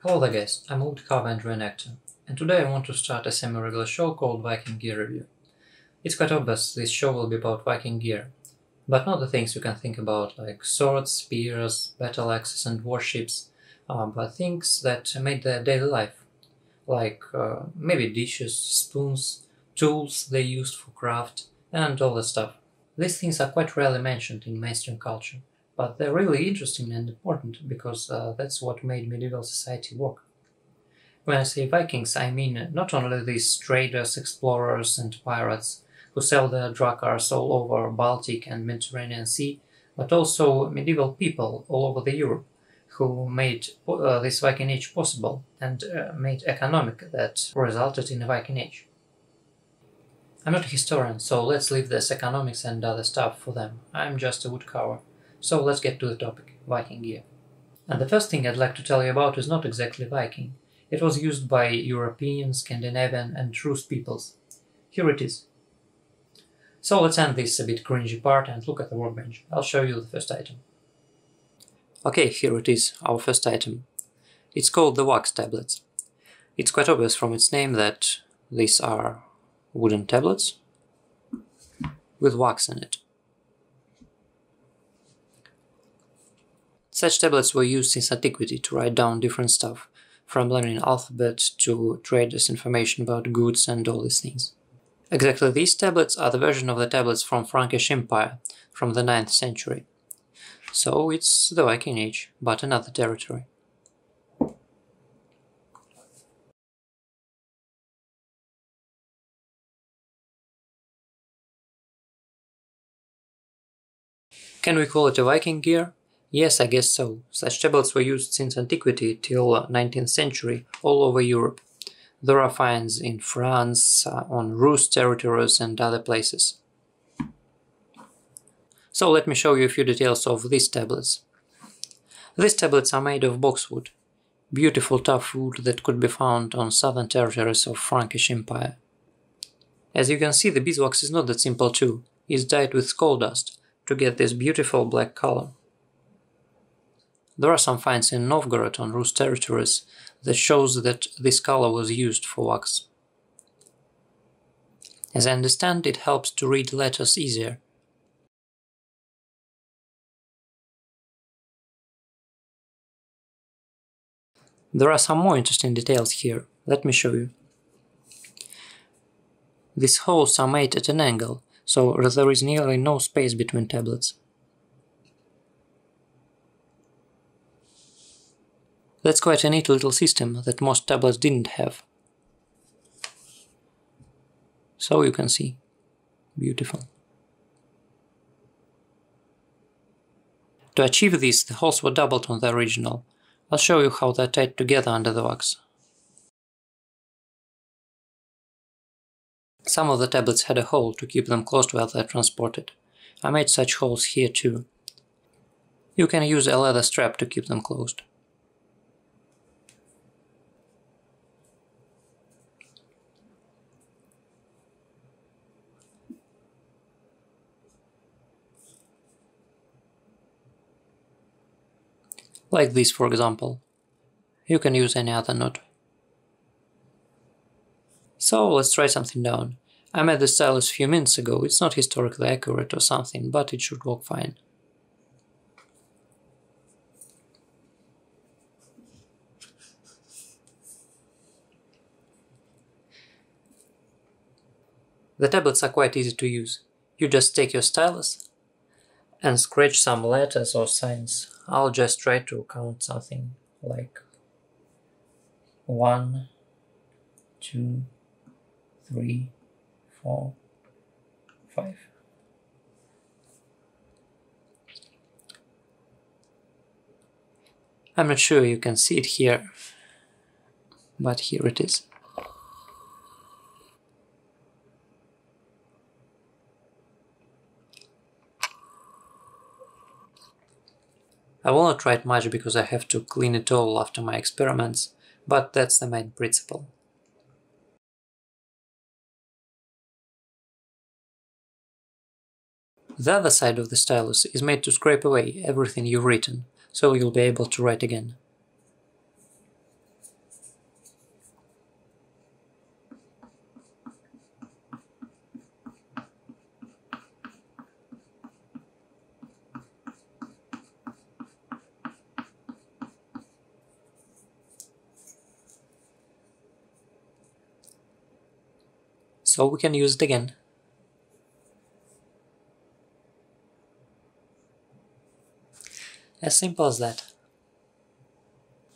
Hello there guys, I'm a woodcarver and reenactor, and today I want to start a semi-regular show called Viking Gear Review. It's quite obvious this show will be about Viking gear, but not the things you can think about like swords, spears, battle axes and warships, but things that made their daily life, like maybe dishes, spoons, tools they used for craft, and all that stuff. These things are quite rarely mentioned in mainstream culture, but they're really interesting and important because that's what made medieval society work. When I say Vikings, I mean not only these traders, explorers and pirates who sell their dragars all over Baltic and Mediterranean Sea, but also medieval people all over the Europe who made this Viking Age possible and made economic that resulted in a Viking Age. I'm not a historian, so let's leave this economics and other stuff for them. I'm just a woodcarver. So let's get to the topic, Viking gear. And the first thing I'd like to tell you about is not exactly Viking. It was used by European, Scandinavian and Rus peoples. Here it is. So let's end this a bit cringy part and look at the workbench. I'll show you the first item. Okay, here it is, our first item. It's called the wax tablets. It's quite obvious from its name that these are wooden tablets with wax in it. Such tablets were used since antiquity to write down different stuff, from learning alphabet to traders' information about goods and all these things. Exactly these tablets are the version of the tablets from Frankish Empire from the 9th century. So it's the Viking Age, but another territory. Can we call it a Viking gear? Yes, I guess so. Such tablets were used since antiquity till 19th century all over Europe. There are finds in France, on Rus territories and other places. So let me show you a few details of these tablets. These tablets are made of boxwood, beautiful tough wood that could be found on southern territories of Frankish Empire. As you can see, the beeswax is not that simple too. It's dyed with coal dust to get this beautiful black color. There are some finds in Novgorod on Rus territories that shows that this color was used for wax. As I understand, it helps to read letters easier. There are some more interesting details here. Let me show you. These holes are made at an angle, so there is nearly no space between tablets. That's quite a neat little system that most tablets didn't have. So you can see. Beautiful. To achieve this, the holes were doubled on the original. I'll show you how they're tied together under the wax. Some of the tablets had a hole to keep them closed while they're transported. I made such holes here too. You can use a leather strap to keep them closed. Like this, for example. You can use any other knot. So let's try something down. I made this stylus a few minutes ago. It's not historically accurate or something, but it should work fine. The tablets are quite easy to use. You just take your stylus and scratch some letters or signs. I'll just try to count something like 1, 2, 3, 4, 5. I'm not sure you can see it here, but here it is. I will not write much because I have to clean it all after my experiments, but that's the main principle. The other side of the stylus is made to scrape away everything you've written, so you'll be able to write again. so we can use it again. As simple as that.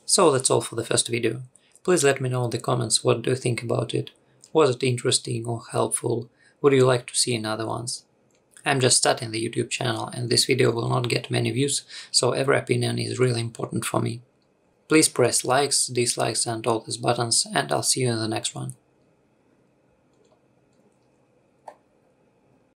So that's all for the first video. Please let me know in the comments what do you think about it. Was it interesting or helpful? Would you like to see another ones? I'm just starting the YouTube channel and this video will not get many views, so every opinion is really important for me. Please press likes, dislikes and all these buttons, and I'll see you in the next one.